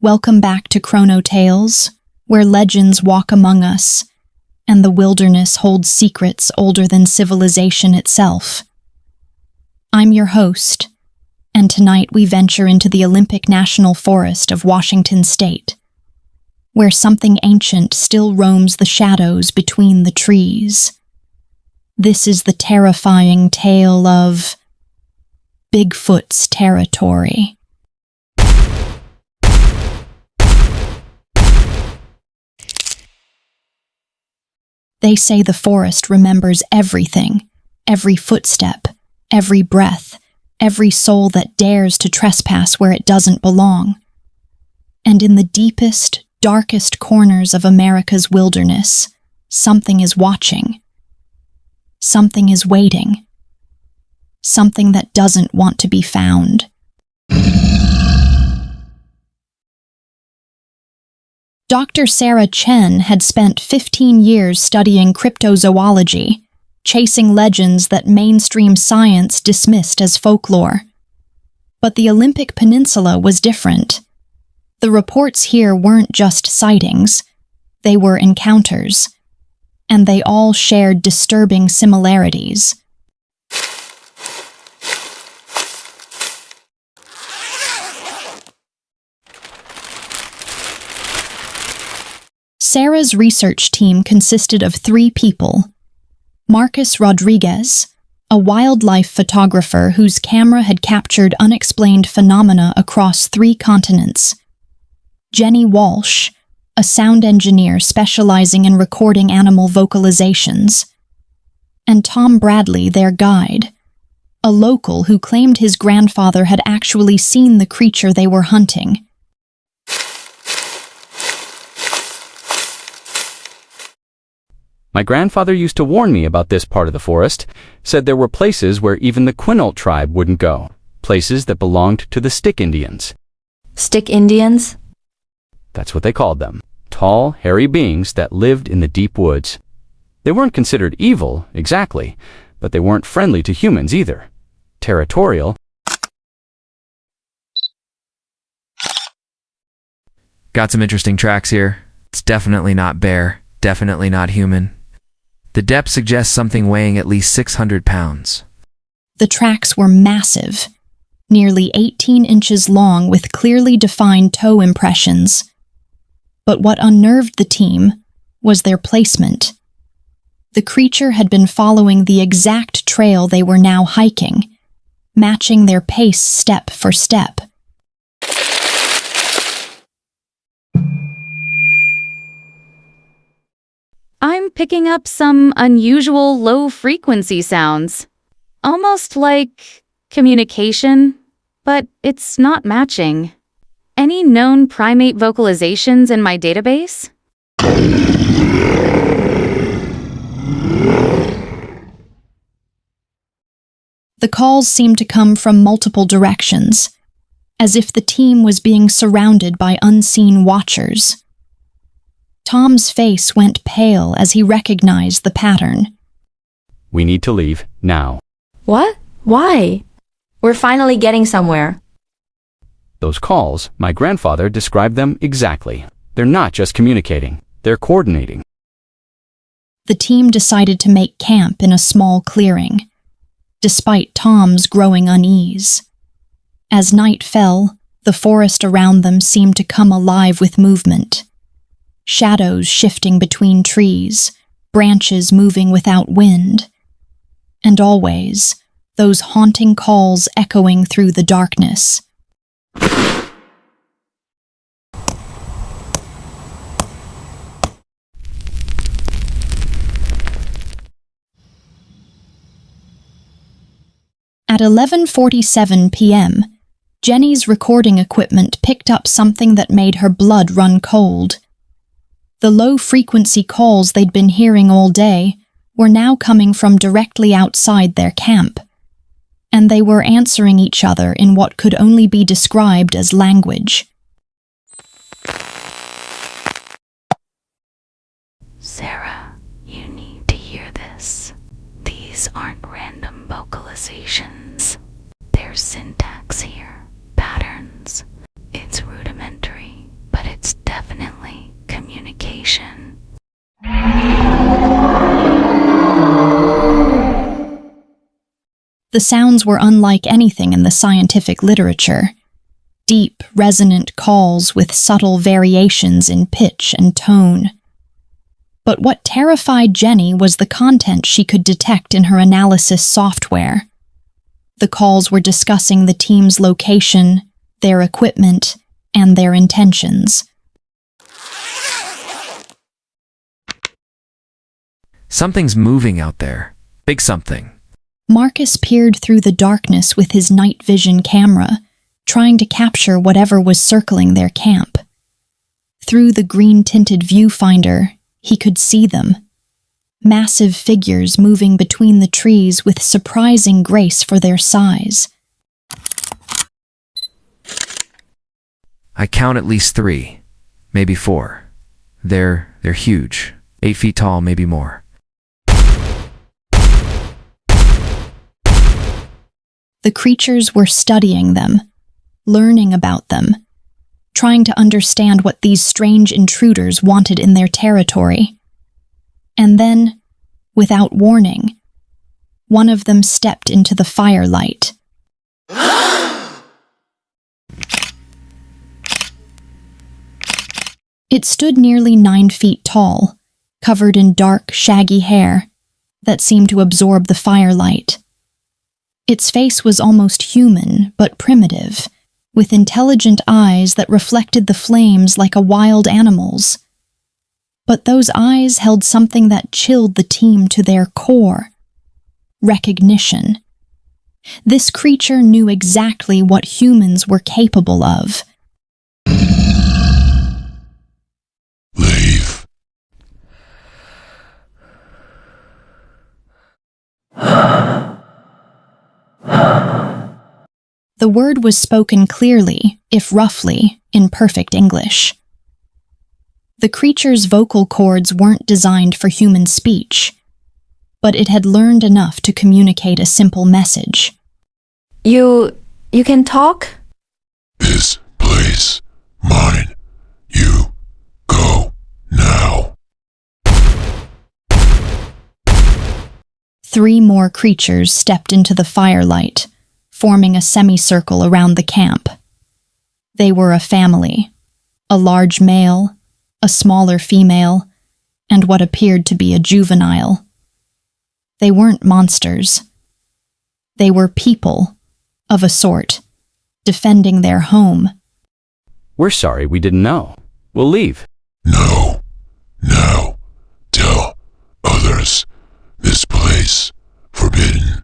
Welcome back to Chrono Tales, where legends walk among us, and the wilderness holds secrets older than civilization itself. I'm your host, and tonight we venture into the Olympic National Forest of Washington State, where something ancient still roams the shadows between the trees. This is the terrifying tale of Bigfoot's territory. They say the forest remembers everything, every footstep, every breath, every soul that dares to trespass where it doesn't belong. And in the deepest, darkest corners of America's wilderness, something is watching. Something is waiting. Something that doesn't want to be found. Dr. Sarah Chen had spent 15 years studying cryptozoology, chasing legends that mainstream science dismissed as folklore. But the Olympic Peninsula was different. The reports here weren't just sightings, they were encounters, and they all shared disturbing similarities. Sarah's research team consisted of 3 people: Marcus Rodriguez, a wildlife photographer whose camera had captured unexplained phenomena across 3 continents; Jenny Walsh, a sound engineer specializing in recording animal vocalizations; and Tom Bradley, their guide, a local who claimed his grandfather had actually seen the creature they were hunting. My grandfather used to warn me about this part of the forest, said there were places where even the Quinault tribe wouldn't go, places that belonged to the Stick Indians. Stick Indians? That's what they called them. Tall, hairy beings that lived in the deep woods. They weren't considered evil, exactly, but they weren't friendly to humans either. Territorial. Got some interesting tracks here. It's definitely not bear, definitely not human. The depth suggests something weighing at least 600 pounds. The tracks were massive, nearly 18 inches long with clearly defined toe impressions. But what unnerved the team was their placement. The creature had been following the exact trail they were now hiking, matching their pace step for step. I'm picking up some unusual low-frequency sounds. Almost like communication, but it's not matching. Any known primate vocalizations in my database? The calls seemed to come from multiple directions, as if the team was being surrounded by unseen watchers. Tom's face went pale as he recognized the pattern. We need to leave, now. What? Why? We're finally getting somewhere. Those calls, my grandfather described them exactly. They're not just communicating, they're coordinating. The team decided to make camp in a small clearing, despite Tom's growing unease. As night fell, the forest around them seemed to come alive with movement. Shadows shifting between trees, branches moving without wind, and always, those haunting calls echoing through the darkness. At 11:47 p.m., Jenny's recording equipment picked up something that made her blood run cold. The low-frequency calls they'd been hearing all day were now coming from directly outside their camp, and they were answering each other in what could only be described as language. Sarah, you need to hear this. These aren't random vocalizations. There's syntax here, patterns. It's rudimentary, The sounds were unlike anything in the scientific literature. Deep, resonant calls with subtle variations in pitch and tone. But what terrified Jenny was the content she could detect in her analysis software. The calls were discussing the team's location, their equipment, and their intentions. Something's moving out there. Big something. Marcus peered through the darkness with his night vision camera, trying to capture whatever was circling their camp. Through the green-tinted viewfinder, he could see them. Massive figures moving between the trees with surprising grace for their size. I count at least 3, maybe 4. They're huge. 8 feet tall, maybe more. The creatures were studying them, learning about them, trying to understand what these strange intruders wanted in their territory. And then, without warning, one of them stepped into the firelight. It stood nearly 9 feet tall, covered in dark, shaggy hair that seemed to absorb the firelight. Its face was almost human, but primitive, with intelligent eyes that reflected the flames like a wild animal's. But those eyes held something that chilled the team to their core. Recognition. This creature knew exactly what humans were capable of. Leave. The word was spoken clearly, if roughly, in perfect English. The creature's vocal cords weren't designed for human speech, but it had learned enough to communicate a simple message. You can talk? This place, mine. You go now. 3 more creatures stepped into the firelight, forming a semicircle around the camp. They were a family, a large male, a smaller female, and what appeared to be a juvenile. They weren't monsters. They were people, of a sort, defending their home. We're sorry we didn't know. We'll leave. No. Now. Tell others. This place. Forbidden.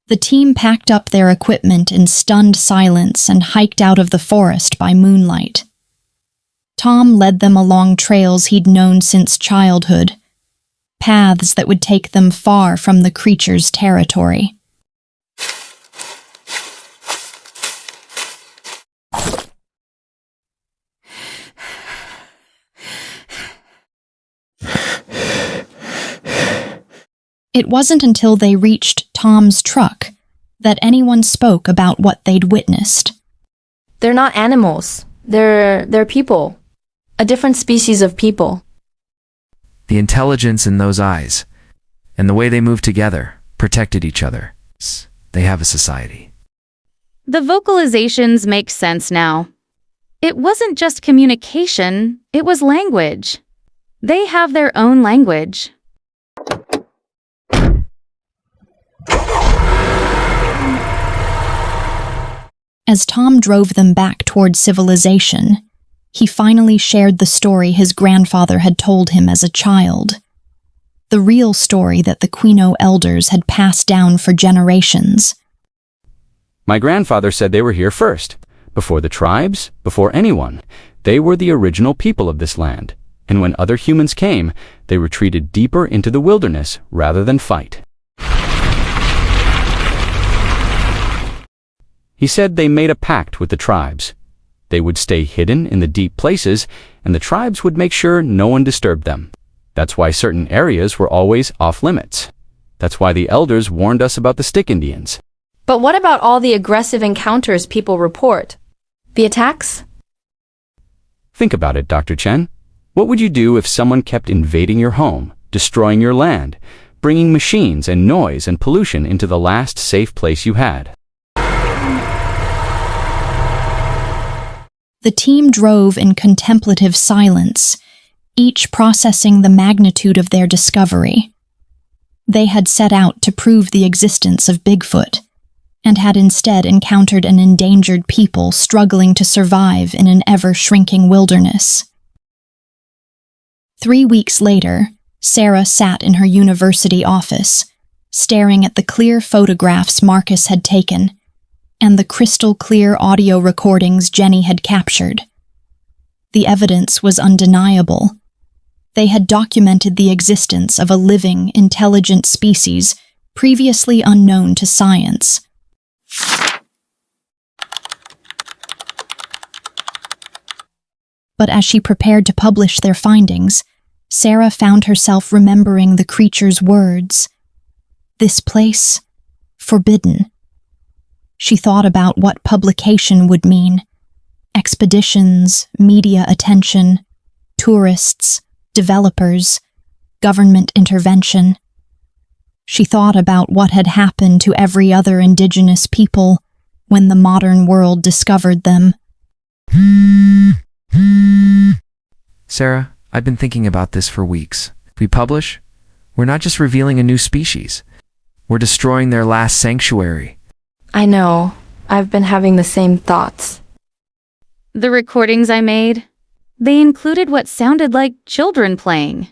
The team packed up their equipment in stunned silence and hiked out of the forest by moonlight. Tom led them along trails he'd known since childhood, paths that would take them far from the creature's territory. It wasn't until they reached Tom's truck that anyone spoke about what they'd witnessed. They're not animals. They're people. A different species of people. The intelligence in those eyes, and the way they moved together, protected each other. They have a society. The vocalizations make sense now. It wasn't just communication, it was language. They have their own language. As Tom drove them back toward civilization, he finally shared the story his grandfather had told him as a child. The real story that the Quino elders had passed down for generations. My grandfather said they were here first. Before the tribes, before anyone. They were the original people of this land. And when other humans came, they retreated deeper into the wilderness rather than fight. He said they made a pact with the tribes. They would stay hidden in the deep places, and the tribes would make sure no one disturbed them. That's why certain areas were always off limits. That's why the elders warned us about the stick Indians. But what about all the aggressive encounters people report? The attacks? Think about it, Dr. Chen. What would you do if someone kept invading your home, destroying your land, bringing machines and noise and pollution into the last safe place you had. The team drove in contemplative silence, each processing the magnitude of their discovery. They had set out to prove the existence of Bigfoot, and had instead encountered an endangered people struggling to survive in an ever-shrinking wilderness. 3 weeks later, Sarah sat in her university office, staring at the clear photographs Marcus had taken, and the crystal-clear audio recordings Jenny had captured. The evidence was undeniable. They had documented the existence of a living, intelligent species previously unknown to science. But as she prepared to publish their findings, Sarah found herself remembering the creature's words. This place, forbidden. She thought about what publication would mean. Expeditions, media attention, tourists, developers, government intervention. She thought about what had happened to every other indigenous people when the modern world discovered them. Sarah, I've been thinking about this for weeks. If we publish, we're not just revealing a new species. We're destroying their last sanctuary. I know. I've been having the same thoughts. The recordings I made, they included what sounded like children playing.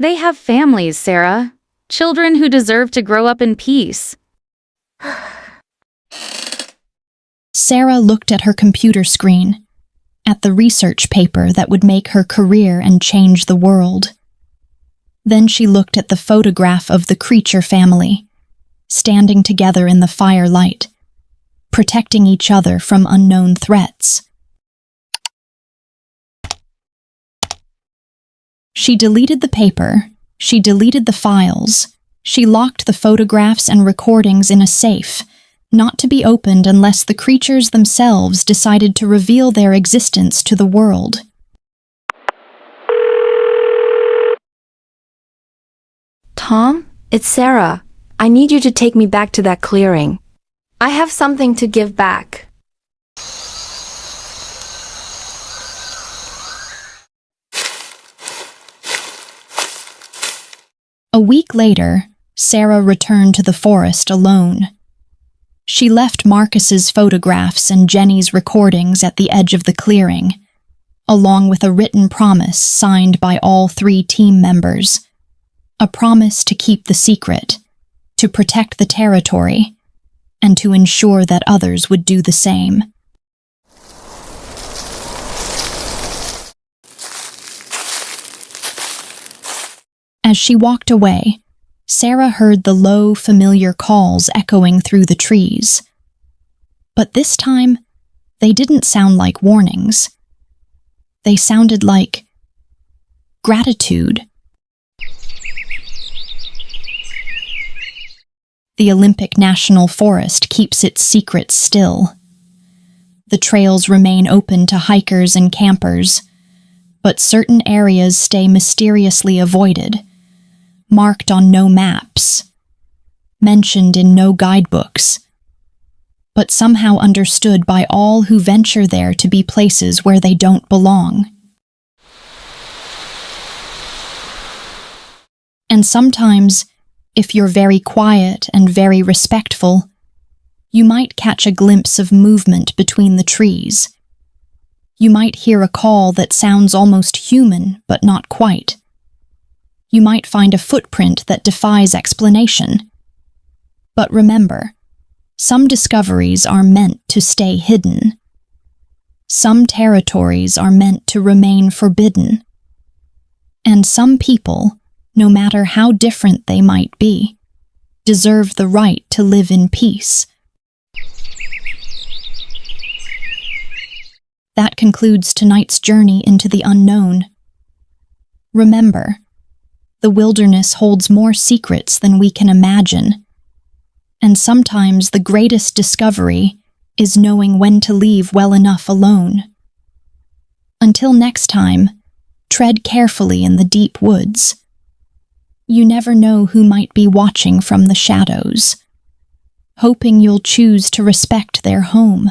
They have families, Sarah. Children who deserve to grow up in peace. Sarah looked at her computer screen, at the research paper that would make her career and change the world. Then she looked at the photograph of the creature family, standing together in the firelight, protecting each other from unknown threats. She deleted the paper, she deleted the files, she locked the photographs and recordings in a safe, not to be opened unless the creatures themselves decided to reveal their existence to the world. Tom, it's Sarah. I need you to take me back to that clearing. I have something to give back. A week later, Sarah returned to the forest alone. She left Marcus's photographs and Jenny's recordings at the edge of the clearing, along with a written promise signed by all 3 team members. A promise to keep the secret, to protect the territory, and to ensure that others would do the same. As she walked away, Sarah heard the low, familiar calls echoing through the trees. But this time, they didn't sound like warnings. They sounded like gratitude. The Olympic National Forest keeps its secrets still. The trails remain open to hikers and campers, but certain areas stay mysteriously avoided, marked on no maps, mentioned in no guidebooks, but somehow understood by all who venture there to be places where they don't belong. And sometimes, if you're very quiet and very respectful, you might catch a glimpse of movement between the trees. You might hear a call that sounds almost human, but not quite. You might find a footprint that defies explanation. But remember, some discoveries are meant to stay hidden. Some territories are meant to remain forbidden. And some people, no matter how different they might be, deserve the right to live in peace. That concludes tonight's journey into the unknown. Remember, the wilderness holds more secrets than we can imagine, and sometimes the greatest discovery is knowing when to leave well enough alone. Until next time, tread carefully in the deep woods. You never know who might be watching from the shadows, hoping you'll choose to respect their home.